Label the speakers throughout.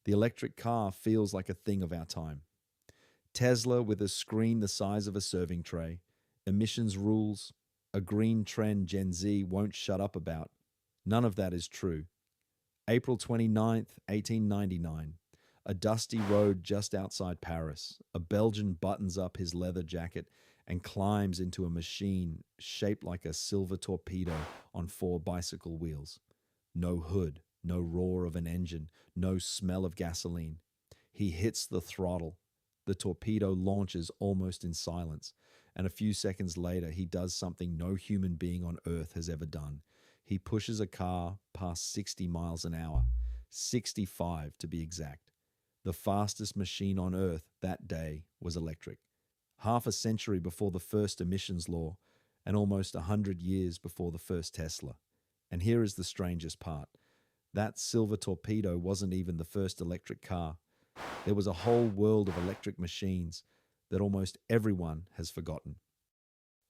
Speaker 1: The electric car feels like a thing of our time. Tesla with a screen the size of a serving tray, emissions rules, a green trend Gen Z won't shut up about. None of that is true. April 29th, 1899. A dusty road just outside Paris. A Belgian buttons up his leather jacket and climbs into a machine shaped like a silver torpedo on four bicycle wheels. No hood, no roar of an engine, no smell of gasoline. He hits the throttle. The torpedo launches almost in silence, and a few seconds later, he does something no human being on Earth has ever done. He pushes a car past 60 miles an hour, 65 to be exact. The fastest machine on Earth that day was electric. Half a century before the first emissions law, and almost 100 years before the first Tesla. And here is the strangest part. That silver torpedo wasn't even the first electric car. There was a whole world of electric machines that almost everyone has forgotten.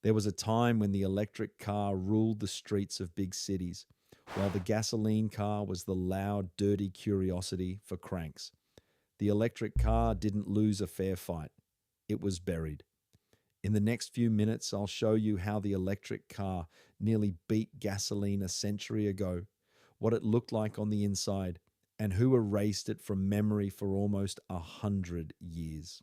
Speaker 1: There was a time when the electric car ruled the streets of big cities, while the gasoline car was the loud, dirty curiosity for cranks. The electric car didn't lose a fair fight. It was buried. In the next few minutes, I'll show you how the electric car nearly beat gasoline a century ago, what it looked like on the inside, and who erased it from memory for almost 100 years.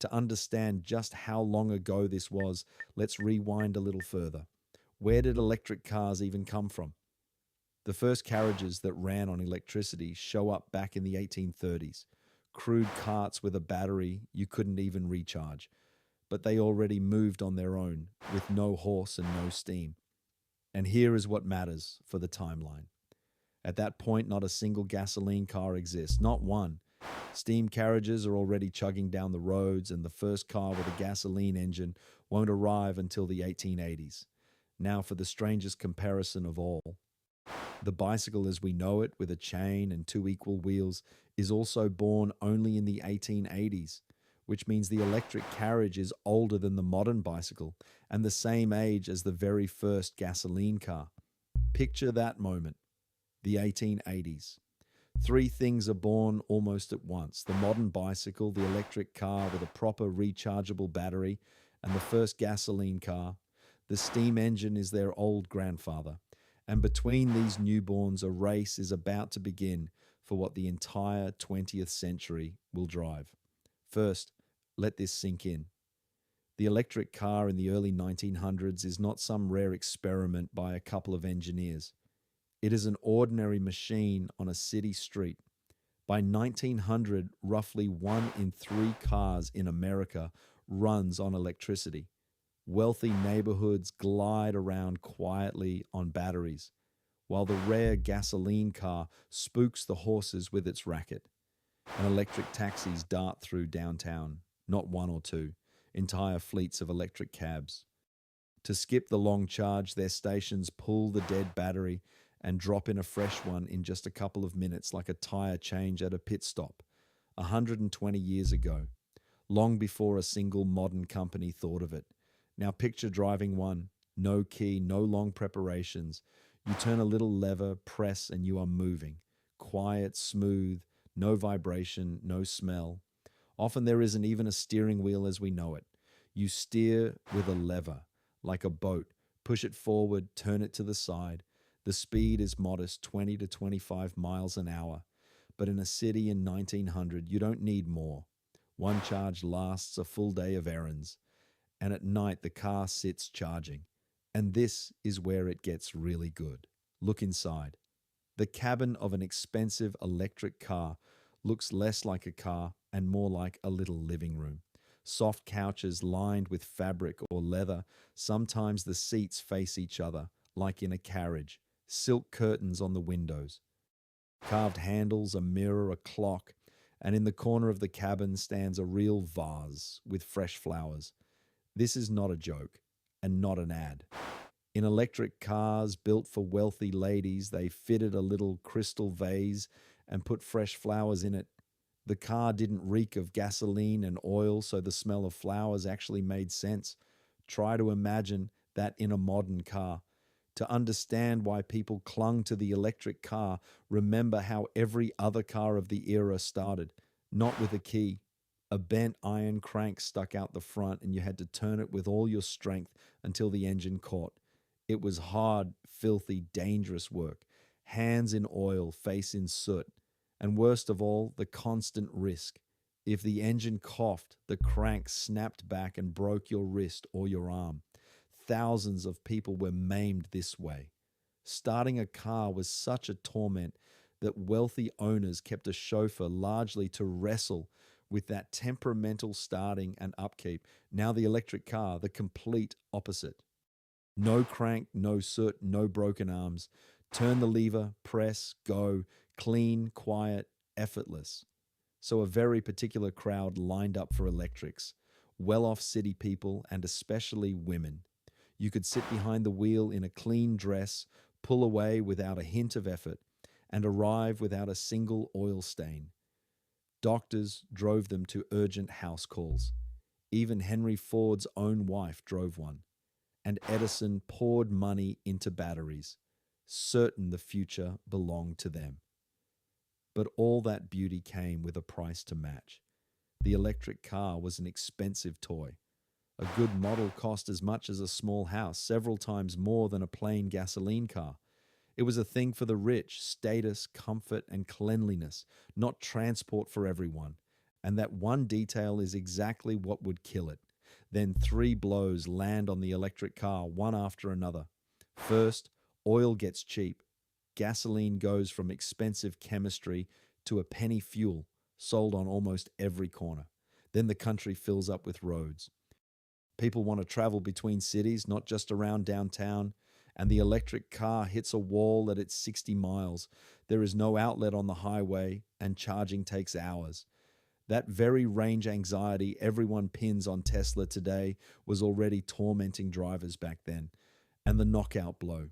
Speaker 1: To understand just how long ago this was, let's rewind a little further. Where did electric cars even come from? The first carriages that ran on electricity show up back in the 1830s. Crude carts with a battery you couldn't even recharge, but they already moved on their own with no horse and no steam. And here is what matters for the timeline. At that point, not a single gasoline car exists, not one. Steam carriages are already chugging down the roads, and the first car with a gasoline engine won't arrive until the 1880s. Now for the strangest comparison of all. The bicycle as we know it, with a chain and two equal wheels, is also born only in the 1880s, which means the electric carriage is older than the modern bicycle and the same age as the very first gasoline car. Picture that moment. The 1880s. Three things are born almost at once: the modern bicycle, the electric car with a proper rechargeable battery, and the first gasoline car. The steam engine is their old grandfather. And between these newborns, a race is about to begin for what the entire 20th century will drive. First, let this sink in. The electric car in the early 1900s is not some rare experiment by a couple of engineers. It is an ordinary machine on a city street. By 1900, roughly 1 in 3 cars in America runs on electricity. Wealthy neighborhoods glide around quietly on batteries, while the rare gasoline car spooks the horses with its racket. And electric taxis dart through downtown, not one or two, entire fleets of electric cabs. To skip the long charge, their stations pull the dead battery and drop in a fresh one in just a couple of minutes, like a tire change at a pit stop. 120 years ago, long before a single modern company thought of it. Now picture driving one, no key, no long preparations. You turn a little lever, press, and you are moving. Quiet, smooth, no vibration, no smell. Often there isn't even a steering wheel as we know it. You steer with a lever, like a boat. Push it forward, turn it to the side. The speed is modest, 20 to 25 miles an hour. But in a city in 1900, you don't need more. One charge lasts a full day of errands. And at night, the car sits charging. And this is where it gets really good. Look inside. The cabin of an expensive electric car looks less like a car and more like a little living room. Soft couches lined with fabric or leather. Sometimes the seats face each other, like in a carriage. Silk curtains on the windows. Carved handles, a mirror, a clock, and in the corner of the cabin stands a real vase with fresh flowers. This is not a joke and not an ad. In electric cars built for wealthy ladies, they fitted a little crystal vase and put fresh flowers in it. The car didn't reek of gasoline and oil, so the smell of flowers actually made sense. Try to imagine that in a modern car. To understand why people clung to the electric car, remember how every other car of the era started, not with a key. A bent iron crank stuck out the front, and you had to turn it with all your strength until the engine caught. It was hard, filthy, dangerous work. Hands in oil, face in soot. And worst of all, the constant risk. If the engine coughed, the crank snapped back and broke your wrist or your arm. Thousands of people were maimed this way. Starting a car was such a torment that wealthy owners kept a chauffeur largely to wrestle with that temperamental starting and upkeep. Now the electric car, the complete opposite. No crank, no soot, no broken arms. Turn the lever, press, go, clean, quiet, effortless. So a very particular crowd lined up for electrics, well-off city people and especially women. You could sit behind the wheel in a clean dress, pull away without a hint of effort, and arrive without a single oil stain. Doctors drove them to urgent house calls. Even Henry Ford's own wife drove one. And Edison poured money into batteries, certain the future belonged to them. But all that beauty came with a price to match. The electric car was an expensive toy. A good model cost as much as a small house, several times more than a plain gasoline car. It was a thing for the rich, status, comfort, and cleanliness, not transport for everyone. And that one detail is exactly what would kill it. Then 3 blows land on the electric car, one after another. First, oil gets cheap. Gasoline goes from expensive chemistry to a penny fuel, sold on almost every corner. Then the country fills up with roads. People want to travel between cities, not just around downtown, and the electric car hits a wall at its 60 miles. There is no outlet on the highway, and charging takes hours. That very range anxiety everyone pins on Tesla today was already tormenting drivers back then. And the knockout blow.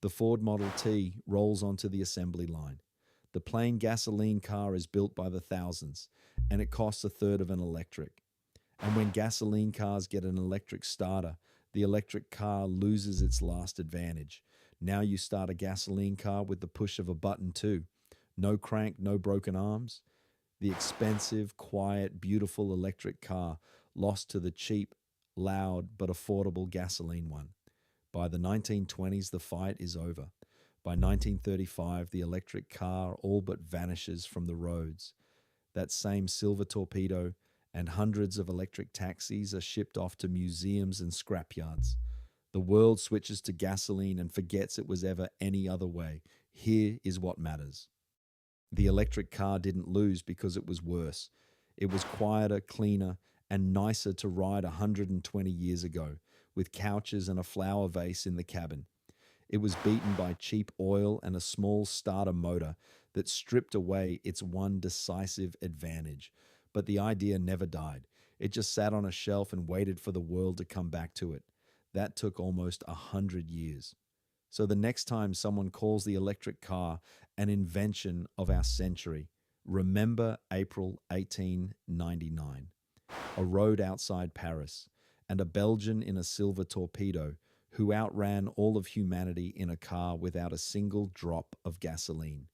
Speaker 1: The Ford Model T rolls onto the assembly line. The plain gasoline car is built by the thousands, and it costs a third of an electric. And when gasoline cars get an electric starter, the electric car loses its last advantage. Now you start a gasoline car with the push of a button too. No crank, no broken arms. The expensive, quiet, beautiful electric car lost to the cheap, loud, but affordable gasoline one. By the 1920s, the fight is over. By 1935, the electric car all but vanishes from the roads. That same silver torpedo and hundreds of electric taxis are shipped off to museums and scrapyards. The world switches to gasoline and forgets it was ever any other way. Here is what matters. The electric car didn't lose because it was worse. It was quieter, cleaner, and nicer to ride 120 years ago, with couches and a flower vase in the cabin. It was beaten by cheap oil and a small starter motor that stripped away its one decisive advantage. But the idea never died. It just sat on a shelf and waited for the world to come back to it. That took almost 100 years. So the next time someone calls the electric car an invention of our century, remember April 1899. A road outside Paris, and a Belgian in a silver torpedo who outran all of humanity in a car without a single drop of gasoline.